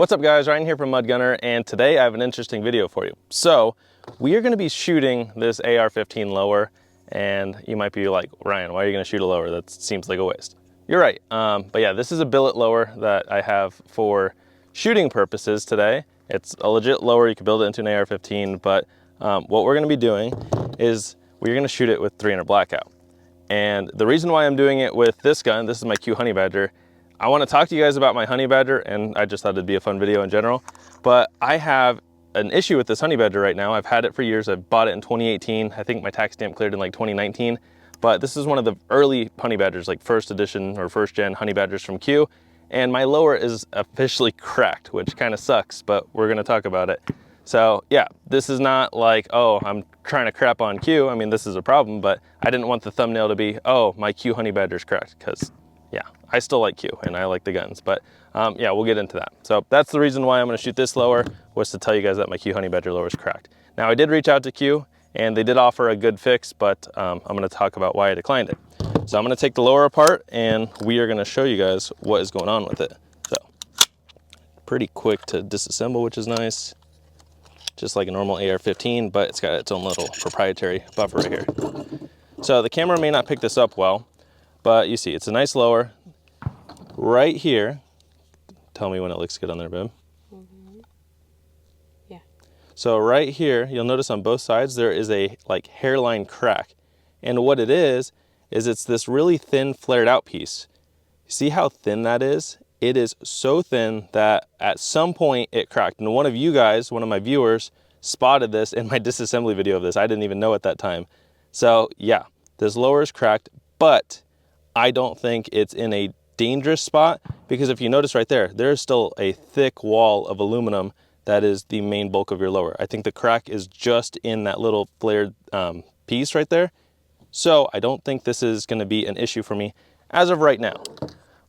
What's up guys, Ryan here from Mud Gunner, and today I have an interesting video for you. So we are going to be shooting this AR-15 lower, and you might be like, Ryan, why are you going to shoot a lower? That seems like a waste. You're right, but yeah, this is a billet lower that I have for shooting purposes today. It's a legit lower, you can build it into an AR-15, but what we're going to be doing is we're going to shoot it with 300 Blackout. And the reason why I'm doing it with this gun, this is my Q Honey Badger. I want to talk to you guys about my Honey Badger, and I just thought it'd be a fun video in general. But I have an issue with this Honey Badger right now. I've had it for years. I've bought it in 2018. I think my tax stamp cleared in like 2019. But this is one of the early Honey Badgers, like first edition or first gen Honey Badgers from Q. And my lower is officially cracked, which kind of sucks, but we're going to talk about it. So yeah, this is not like, oh, I'm trying to crap on Q. I mean, this is a problem, but I didn't want the thumbnail to be, oh, my Q Honey Badger's cracked, because yeah, I still like Q and I like the guns, but yeah, we'll get into that. So that's the reason why I'm going to shoot this lower, was to tell you guys that my Q Honey Badger lower is cracked. Now I did reach out to Q and they did offer a good fix, but I'm going to talk about why I declined it. So I'm going to take the lower apart and we are going to show you guys what is going on with it. So pretty quick to disassemble, which is nice. Just like a normal AR-15, but it's got its own little proprietary buffer right here. So the camera may not pick this up well, but you see, it's a nice lower. Right here, tell me when it looks good on there, babe. Yeah. So right here, you'll notice on both sides, there is a like hairline crack. And what it is it's this really thin flared out piece. See how thin that is? It is so thin that at some point it cracked. And one of you guys, one of my viewers, spotted this in my disassembly video of this. I didn't even know at that time. So yeah, this lower is cracked, but I don't think it's in a dangerous spot, because if you notice right there, there's still a thick wall of aluminum that is the main bulk of your lower. I think the crack is just in that little flared piece right there. So I don't think this is going to be an issue for me as of right now.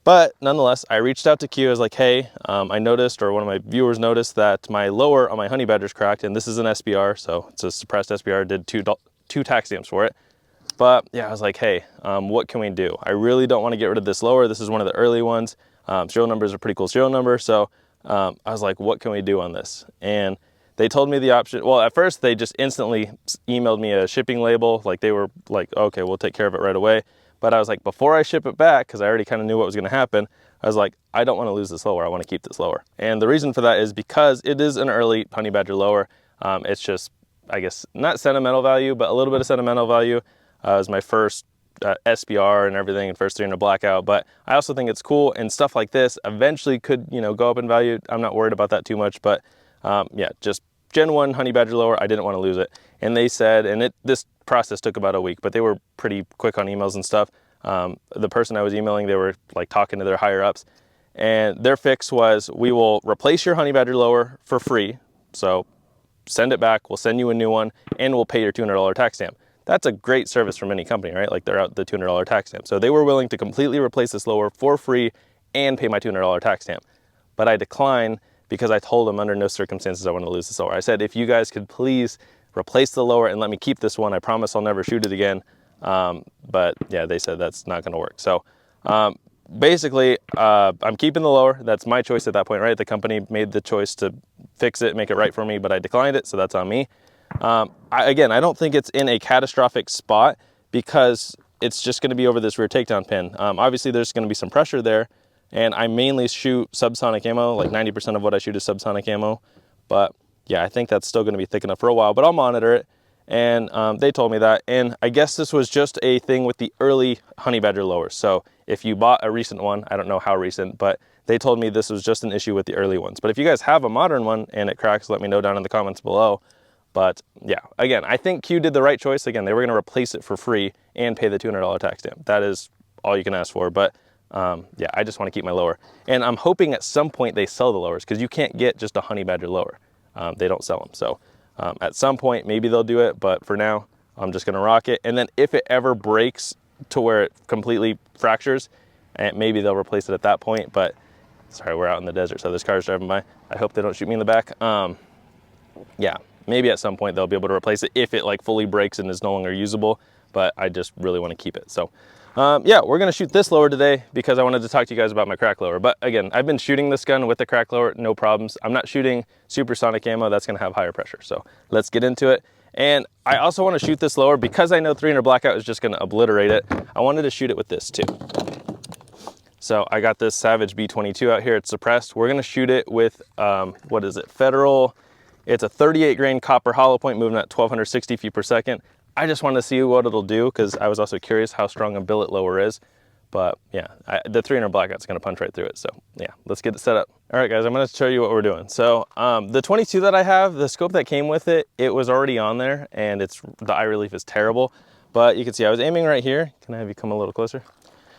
But nonetheless, I reached out to Q. I was like, hey, I noticed, or one of my viewers noticed, that my lower on my Honey Badger's cracked, and this is an SBR, so it's a suppressed SBR, did two tax stamps for it. But yeah, I was like, hey, what can we do? I really don't want to get rid of this lower. This is one of the early ones. Serial number is a pretty cool serial number. So I was like, what can we do on this? And they told me the option. Well, at first they just instantly emailed me a shipping label. Like they were like, okay, we'll take care of it right away. But I was like, before I ship it back, because I already kind of knew what was going to happen, I was like, I don't want to lose this lower. I want to keep this lower. And the reason for that is because it is an early Honey Badger lower. It's just, I guess, not sentimental value, but a little bit of sentimental value. It was my first SBR and everything, and first 300 Blackout. But I also think it's cool, and stuff like this eventually could, you know, go up in value. I'm not worried about that too much, but yeah, just Gen 1 Honey Badger lower, I didn't want to lose it. And they said, and this process took about a week, but they were pretty quick on emails and stuff. The person I was emailing, they were like talking to their higher ups, and their fix was, we will replace your Honey Badger lower for free. So send it back, we'll send you a new one, and we'll pay your $200 tax stamp. That's a great service from any company, right? Like they're out the $200 tax stamp. So they were willing to completely replace this lower for free and pay my $200 tax stamp. But I declined because I told them under no circumstances I want to lose this lower. I said, if you guys could please replace the lower and let me keep this one, I promise I'll never shoot it again. But yeah, they said that's not going to work. So basically, I'm keeping the lower. That's my choice at that point, right? The company made the choice to fix it, make it right for me, but I declined it, so that's on me. Again, I don't think it's in a catastrophic spot, because it's just going to be over this rear takedown pin. Obviously, there's going to be some pressure there, and I mainly shoot subsonic ammo. Like 90% of what I shoot is subsonic ammo. But yeah, I think that's still going to be thick enough for a while, but I'll monitor it. And they told me that. And I guess this was just a thing with the early Honey Badger lowers. So if you bought a recent one, I don't know how recent, but they told me this was just an issue with the early ones. But if you guys have a modern one and it cracks, let me know down in the comments below. But yeah, again, I think Q did the right choice. Again, they were going to replace it for free and pay the $200 tax stamp. That is all you can ask for. But yeah, I just want to keep my lower. And I'm hoping at some point they sell the lowers, because you can't get just a Honey Badger lower. They don't sell them. So at some point, maybe they'll do it. But for now, I'm just going to rock it. And then if it ever breaks to where it completely fractures, and maybe they'll replace it at that point. But sorry, we're out in the desert, so there's cars driving by. I hope they don't shoot me in the back. Yeah. Maybe at some point they'll be able to replace it if it like fully breaks and is no longer usable, but I just really want to keep it. So Yeah, we're gonna shoot this lower today because I wanted to talk to you guys about my crack lower. But again, I've been shooting this gun with the crack lower, no problems. I'm not shooting supersonic ammo, that's gonna have higher pressure. So let's get into it. And I also wanna shoot this lower because I know 300 Blackout is just gonna obliterate it. I wanted to shoot it with this too. So I got this Savage B22 out here, it's suppressed. We're gonna shoot it with, what is it, Federal. It's a 38 grain copper hollow point moving at 1260 feet per second. I just wanted to see what it'll do because I was also curious how strong a billet lower is. But yeah, the 300 Blackout's gonna punch right through it. So yeah, let's get it set up. All right guys, I'm gonna show you what we're doing. So the 22 that I have, the scope that came with it, it was already on there and the eye relief is terrible. But you can see I was aiming right here. Can I have you come a little closer?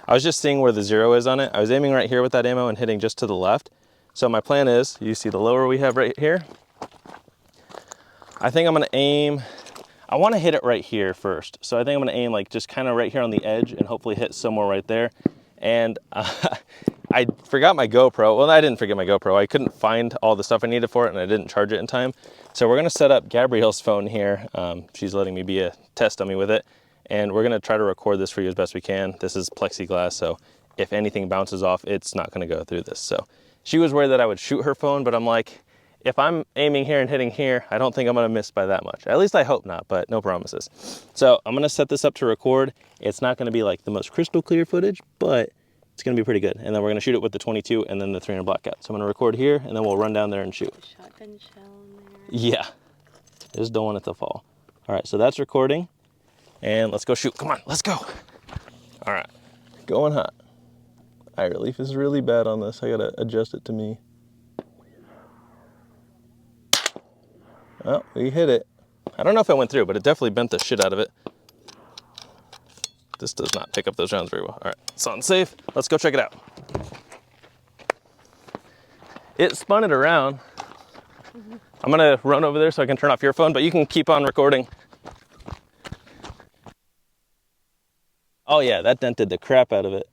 I was just seeing where the 0 is on it. I was aiming right here with that ammo and hitting just to the left. So my plan is, you see the lower we have right here? I think I'm gonna aim, I wanna hit it right here first. So I think I'm gonna aim like just kind of right here on the edge and hopefully hit somewhere right there. And I forgot my GoPro. Well, I didn't forget my GoPro. I couldn't find all the stuff I needed for it and I didn't charge it in time. So we're gonna set up Gabrielle's phone here. She's letting me be a test dummy with it. And we're gonna try to record this for you as best we can. This is plexiglass, so if anything bounces off, it's not gonna go through this. So she was worried that I would shoot her phone, but I'm like, if I'm aiming here and hitting here, I don't think I'm gonna miss by that much. At least I hope not, but no promises. So I'm gonna set this up to record. It's not gonna be like the most crystal clear footage, but it's gonna be pretty good. And then we're gonna shoot it with the 22 and then the 300 Blackout. So I'm gonna record here and then we'll run down there and shoot. Shotgun shell in there. Yeah, just don't want it to fall. All right, so that's recording. And let's go shoot. Come on, let's go. All right, going hot. Eye relief is really bad on this. I gotta adjust it to me. Oh, we hit it. I don't know if it went through, but it definitely bent the shit out of it. This does not pick up those rounds very well. All right, it's on safe. Let's go check it out. It spun it around. I'm gonna run over there so I can turn off your phone, but you can keep on recording. Oh yeah, that dented the crap out of it.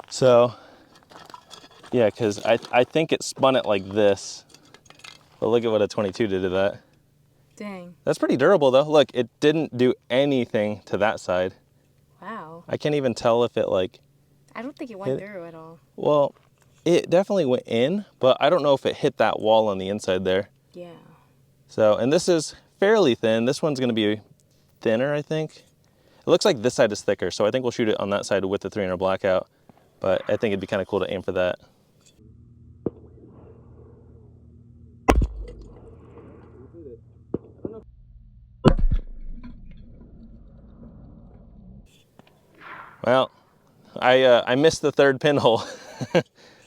So, yeah, because I think it spun it like this. But look at what a 22 did to that. Dang. That's pretty durable though. Look, it didn't do anything to that side. Wow. I can't even tell if it like... I don't think it went through at all. Well, it definitely went in, but I don't know if it hit that wall on the inside there. Yeah. So, and this is fairly thin. This one's gonna be thinner, I think. It looks like this side is thicker, so I think we'll shoot it on that side with the 300 Blackout. But I think it'd be kind of cool to aim for that. Well, I missed the third pinhole.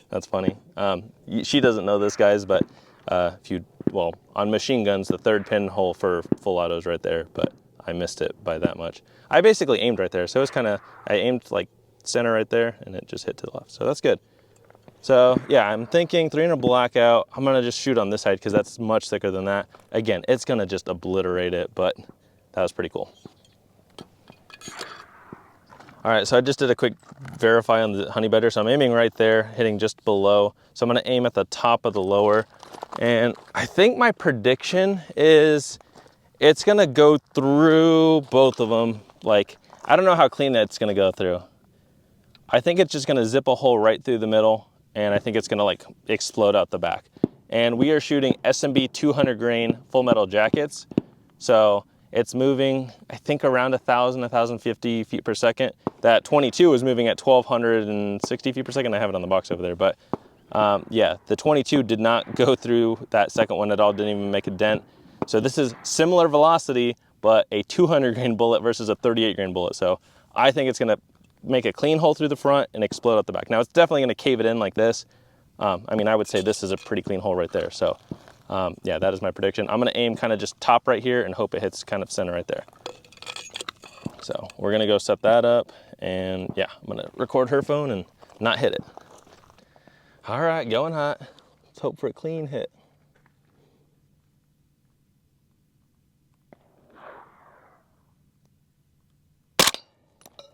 That's funny. She doesn't know this, guys, but well, on machine guns, the third pinhole for full auto is right there, but I missed it by that much. I basically aimed right there, so it was kind of, I aimed like center right there, and it just hit to the left, so that's good. So yeah, I'm thinking 300 Blackout. I'm gonna just shoot on this side because that's much thicker than that. Again, it's gonna just obliterate it, but that was pretty cool. All right, so I just did a quick verify on the honey badger. So I'm aiming right there, hitting just below. So I'm gonna aim at the top of the lower. And I think my prediction is it's gonna go through both of them. Like, I don't know how clean it's gonna go through. I think it's just gonna zip a hole right through the middle, and I think it's gonna like explode out the back. And we are shooting SMB 200 grain full metal jackets. So it's moving, I think, around 1,000, 1,050 feet per second. That 22 is moving at 1,260 feet per second. I have it on the box over there, but yeah, the 22 did not go through that second one at all, didn't even make a dent. So this is similar velocity, but a 200 grain bullet versus a 38 grain bullet. So I think it's gonna make a clean hole through the front and explode out the back. Now it's definitely gonna cave it in like this. I mean, I would say this is a pretty clean hole right there. So yeah, that is my prediction. I'm gonna aim kind of just top right here and hope it hits kind of center right there. So we're gonna go set that up, and yeah, I'm gonna record her phone and not hit it. All right, going hot. Let's hope for a clean hit.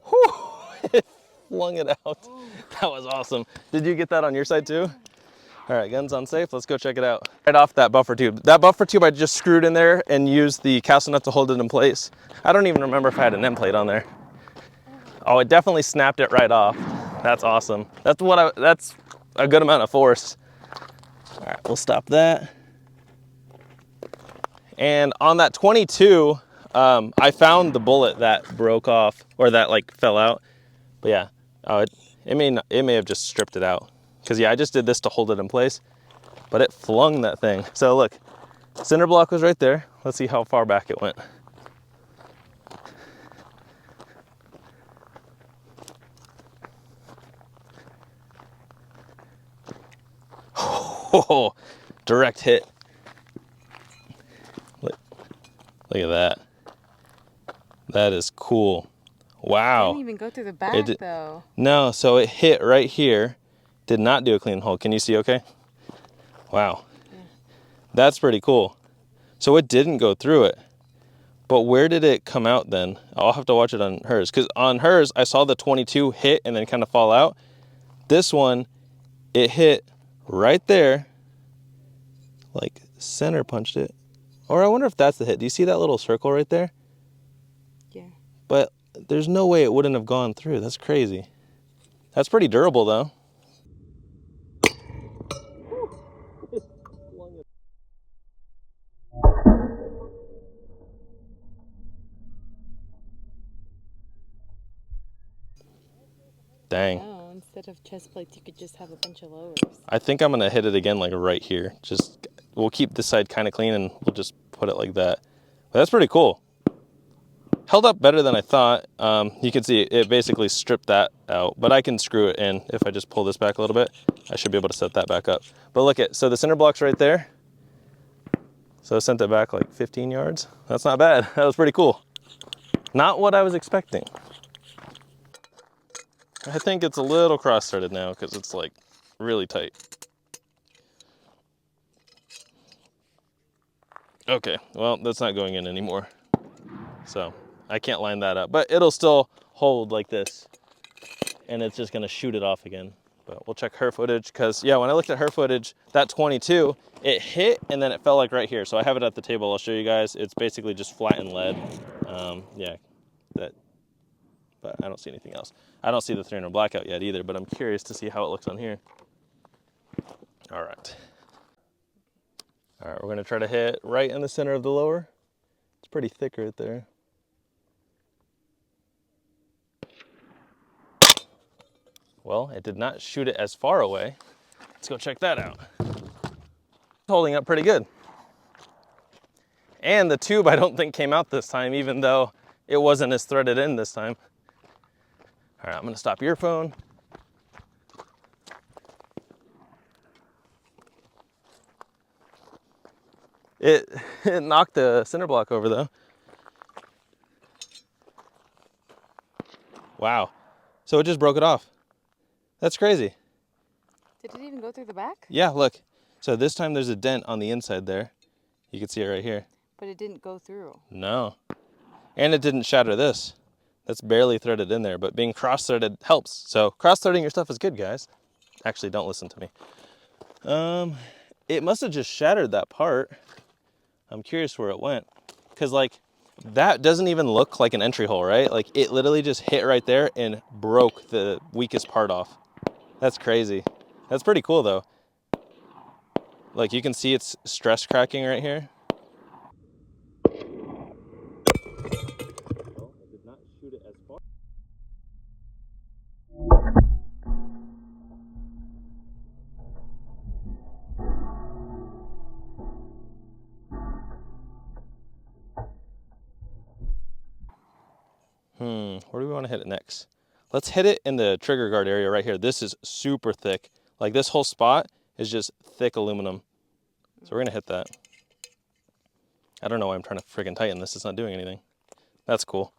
Whew, it flung it out. That was awesome. Did you get that on your side too? All right, guns on safe. Let's go check it out. Right off that buffer tube. That buffer tube I just screwed in there and used the castle nut to hold it in place. I don't even remember if I had an end plate on there. Oh, it definitely snapped it right off. That's awesome. That's a good amount of force. All right, we'll stop that. And on that 22, I found the bullet that broke off or that like fell out. But yeah, it may have just stripped it out. Cause yeah, I just did this to hold it in place, but it flung that thing. So look, cinder block was right there. Let's see how far back it went. Oh, direct hit. Look at that. That is cool. Wow. Didn't even go through the back though. No, so it hit right here. Did not do a clean hole. Can you see okay? Wow. Yeah. That's pretty cool. So it didn't go through it. But where did it come out then? I'll have to watch it on hers. Because on hers, I saw the 22 hit and then kind of fall out. This one, it hit right there. Like center punched it. Or I wonder if that's the hit. Do you see that little circle right there? Yeah. But there's no way it wouldn't have gone through. That's crazy. That's pretty durable though. Dang. Oh, instead of chest plates, you could just have a bunch of lowers. I think I'm gonna hit it again like right here. Just, we'll keep this side kind of clean and we'll just put it like that. But that's pretty cool. Held up better than I thought. You can see it basically stripped that out, but I can screw it in. If I just pull this back a little bit, I should be able to set that back up. But look at, so the cinder block's right there. So I sent it back like 15 yards. That's not bad. That was pretty cool. Not what I was expecting. I think it's a little cross-threaded now because it's like really tight. Okay, well, that's not going in anymore. So I can't line that up, but it'll still hold like this and it's just gonna shoot it off again. But we'll check her footage because yeah, when I looked at her footage, that 22, it hit and then it fell like right here. So I have it at the table, I'll show you guys. It's basically just flattened lead. Yeah, but I don't see anything else. I don't see the 300 Blackout yet either, but I'm curious to see how it looks on here. All right. All right, we're gonna try to hit right in the center of the lower. It's pretty thick right there. Well, it did not shoot it as far away. Let's go check that out. Holding up pretty good. And the tube I don't think came out this time, even though it wasn't as threaded in this time. All right, I'm gonna stop your phone. It knocked the cinder block over though. Wow, so it just broke it off. That's crazy. Did it even go through the back? Yeah, look. So this time there's a dent on the inside there. You can see it right here. But it didn't go through. No. And it didn't shatter this. That's barely threaded in there, but being cross-threaded helps. So cross-threading your stuff is good, guys. Actually, don't listen to me. It must have just shattered that part. I'm curious where it went. Because like, that doesn't even look like an entry hole, right? Like it literally just hit right there and broke the weakest part off. That's crazy. That's pretty cool though. Like you can see it's stress cracking right here. Well, it did not shoot it as far. Where do we want to hit it next? Let's hit it in the trigger guard area right here. This is super thick. Like this whole spot is just thick aluminum. So we're gonna hit that. I don't know why I'm trying to friggin' tighten this. It's not doing anything. That's cool.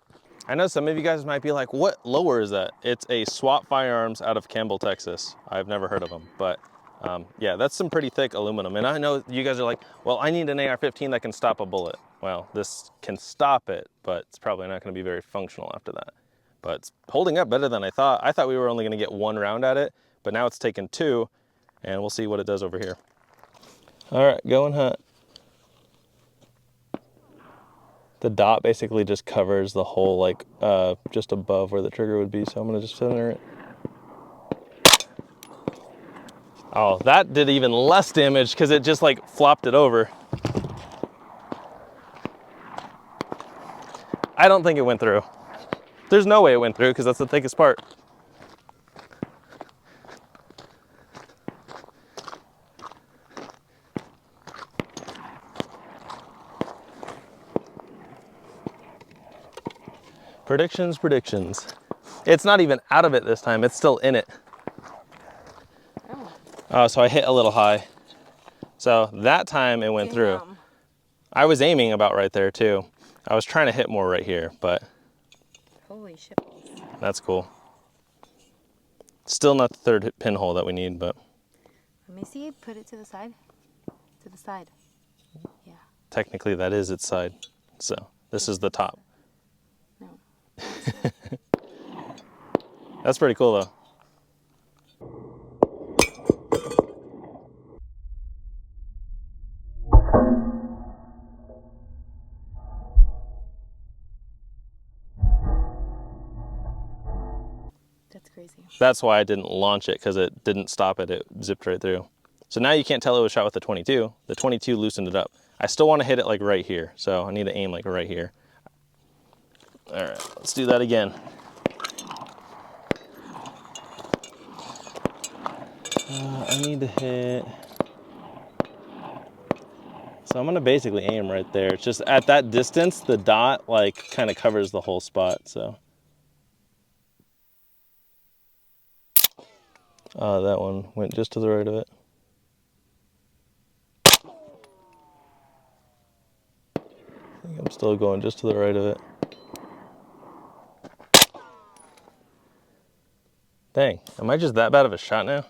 I know some of you guys might be like, what lower is that? It's a Swap Firearms out of Campbell, Texas. I've never heard of them, but yeah, that's some pretty thick aluminum. And I know you guys are like, well, I need an AR-15 that can stop a bullet. Well, this can stop it, but it's probably not gonna be very functional after that. But it's holding up better than I thought. I thought we were only gonna get one round at it, but now it's taken two. and we'll see what it does over here. All right, go and hunt. The dot basically just covers the hole, like just above where the trigger would be, so I'm gonna just center it. Oh, that did even less damage because it just like flopped it over. I don't think it went through. There's no way it went through because that's the thickest part. Predictions. It's not even out of it this time, it's still in it. Oh, so I hit a little high. So that time it went through. I was aiming about right there too. I was trying to hit more right here, but Holy shit. that's cool. Still not the third pinhole that we need, but Let me see. Put it to the side. To the side. Yeah. technically that is its side. So this is the top. No. That's pretty cool though. That's crazy. That's why I didn't launch it, because it didn't stop it. It zipped right through. So now you can't tell it was shot with the 22. The 22 loosened it up. I still want to hit it like right here. So I need to aim like right here. All right, let's do that again. I need to hit. So I'm gonna basically aim right there. It's just at that distance, the dot like kind of covers the whole spot, so. That one went just to the right of it. I think I'm still going just to the right of it. Dang, am I just that bad of a shot now?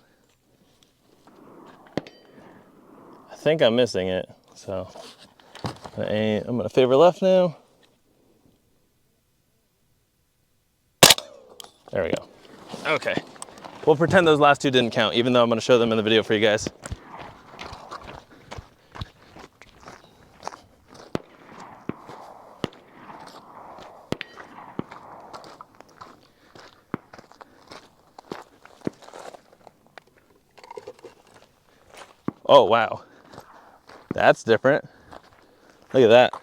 I think I'm missing it, so I'm gonna favor left now. There we go. Okay, we'll pretend those last two didn't count, even though I'm gonna show them in the video for you guys. Oh, wow. That's different. Look at that.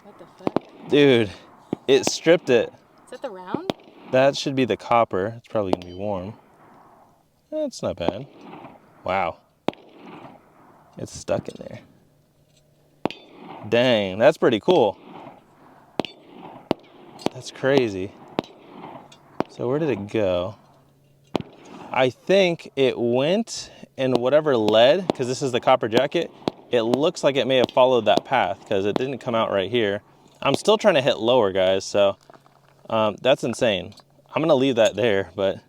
What the fuck? Dude, it stripped it. Is that the round? That should be the copper. It's probably gonna be warm. It's not bad. Wow. It's stuck in there. Dang, that's pretty cool. That's crazy. So where did it go? I think it went in whatever lead, because this is the copper jacket. It looks like it may have followed that path because it didn't come out right here. I'm still trying to hit lower, guys, so that's insane. I'm gonna leave that there, but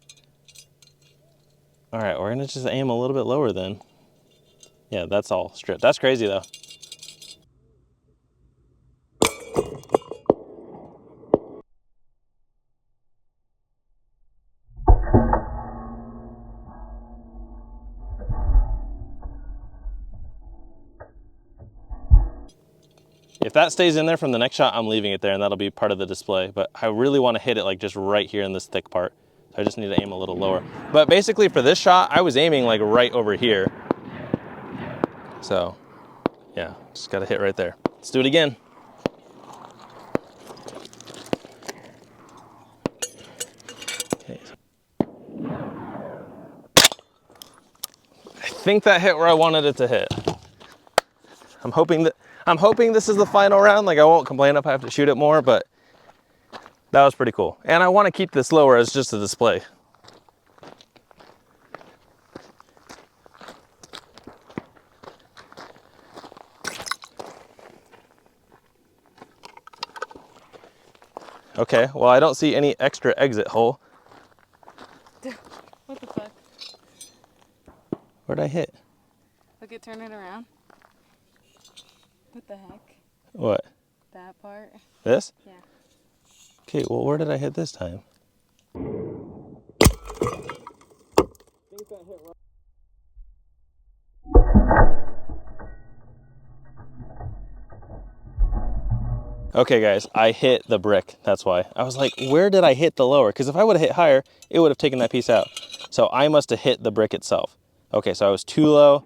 all right, we're gonna just aim a little bit lower then. Yeah, that's all stripped. That's crazy though. If that stays in there from the next shot, I'm leaving it there and that'll be part of the display. But I really want to hit it like just right here in this thick part. So I just need to aim a little lower. But basically for this shot, I was aiming like right over here. So yeah, just got to hit right there. Let's do it again. Okay. I think that hit where I wanted it to hit. I'm hoping this is the final round. Like I won't complain if I have to shoot it more, but that was pretty cool. And I want to keep this lower as just a display. Okay, well I don't see any extra exit hole. What the fuck? Where'd I hit? Look, it turn it around. What the heck? What? That part? This? Yeah. Okay, well where did I hit this time? Okay guys, I hit the brick, that's why. I was like, where did I hit the lower? Because if I would have hit higher, it would have taken that piece out. So I must have hit the brick itself. Okay, so I was too low.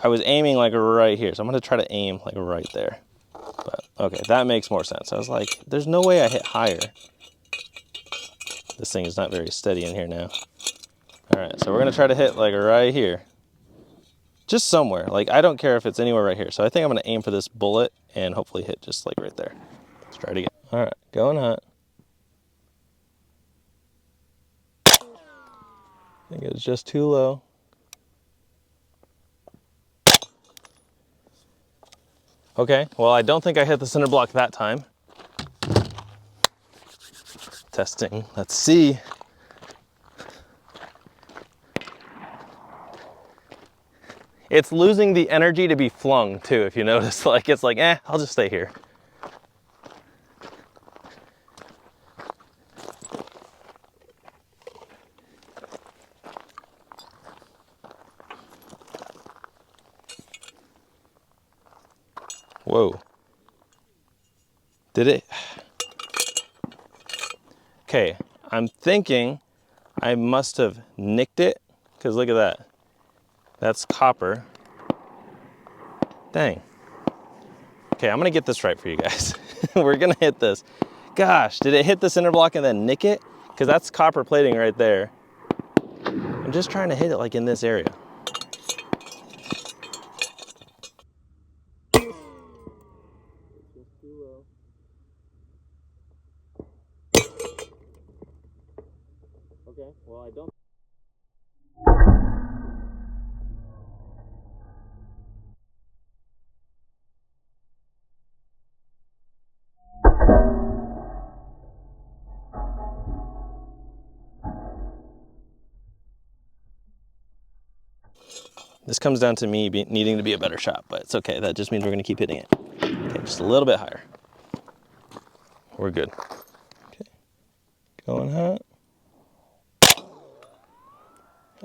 I was aiming like right here. So I'm gonna try to aim like right there. But okay, that makes more sense. I was like, there's no way I hit higher. This thing is not very steady in here now. All right, so we're gonna try to hit like right here. Just somewhere, like I don't care if it's anywhere right here. So I think I'm gonna aim for this bullet and hopefully hit just like right there. Let's try it again. All right, going hot. I think it was just too low. Okay, well I don't think I hit the center block that time. Testing, let's see. It's losing the energy to be flung too, if you notice. Like it's like, I'll just stay here. Whoa. Did it? Okay, I'm thinking I must have nicked it, because look at that. That's copper. Dang. Okay, I'm gonna get this right for you guys. We're gonna hit this. Gosh, did it hit the center block and then nick it? Because that's copper plating right there. I'm just trying to hit it like in this area. Okay, well I don't. This comes down to me needing to be a better shot, but it's okay. That just means we're gonna keep hitting it. Okay, just a little bit higher. We're good. Okay, going hot.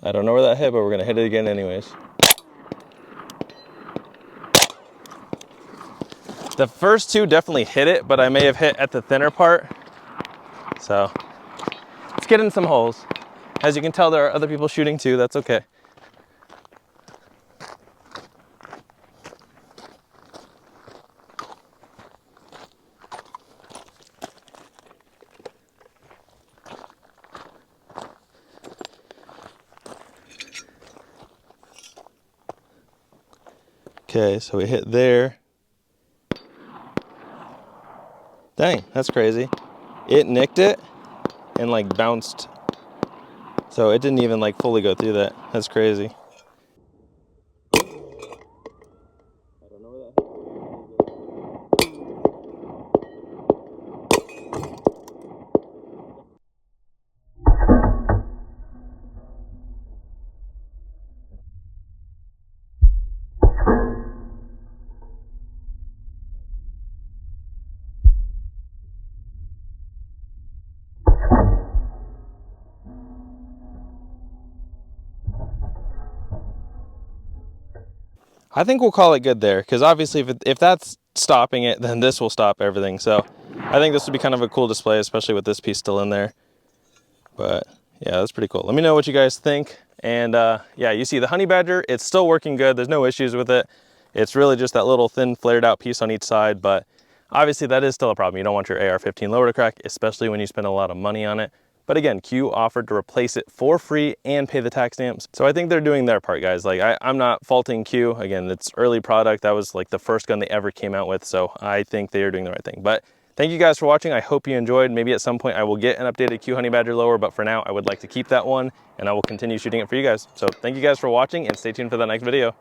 I don't know where that hit, but we're gonna hit it again anyways. The first two definitely hit it, but I may have hit at the thinner part. So let's get in some holes. As you can tell, there are other people shooting too, that's okay. Okay, so we hit there. Dang, that's crazy. It nicked it and like bounced. So it didn't even like fully go through that. That's crazy. I think we'll call it good there, because obviously if that's stopping it, then this will stop everything. So I think this would be kind of a cool display, especially with this piece still in there. But yeah, that's pretty cool. Let me know what you guys think. And yeah, you see the honey badger, it's still working good. There's no issues with it. It's really just that little thin flared out piece on each side, but obviously that is still a problem. You don't want your AR-15 lower to crack, especially when you spend a lot of money on it. But again, Q offered to replace it for free and pay the tax stamps. So I think they're doing their part, guys. Like I'm not faulting Q. Again, it's early product. That was like the first gun they ever came out with. So I think they are doing the right thing. But thank you guys for watching. I hope you enjoyed. Maybe at some point I will get an updated Q Honey Badger lower, but for now I would like to keep that one and I will continue shooting it for you guys. So thank you guys for watching and stay tuned for the next video.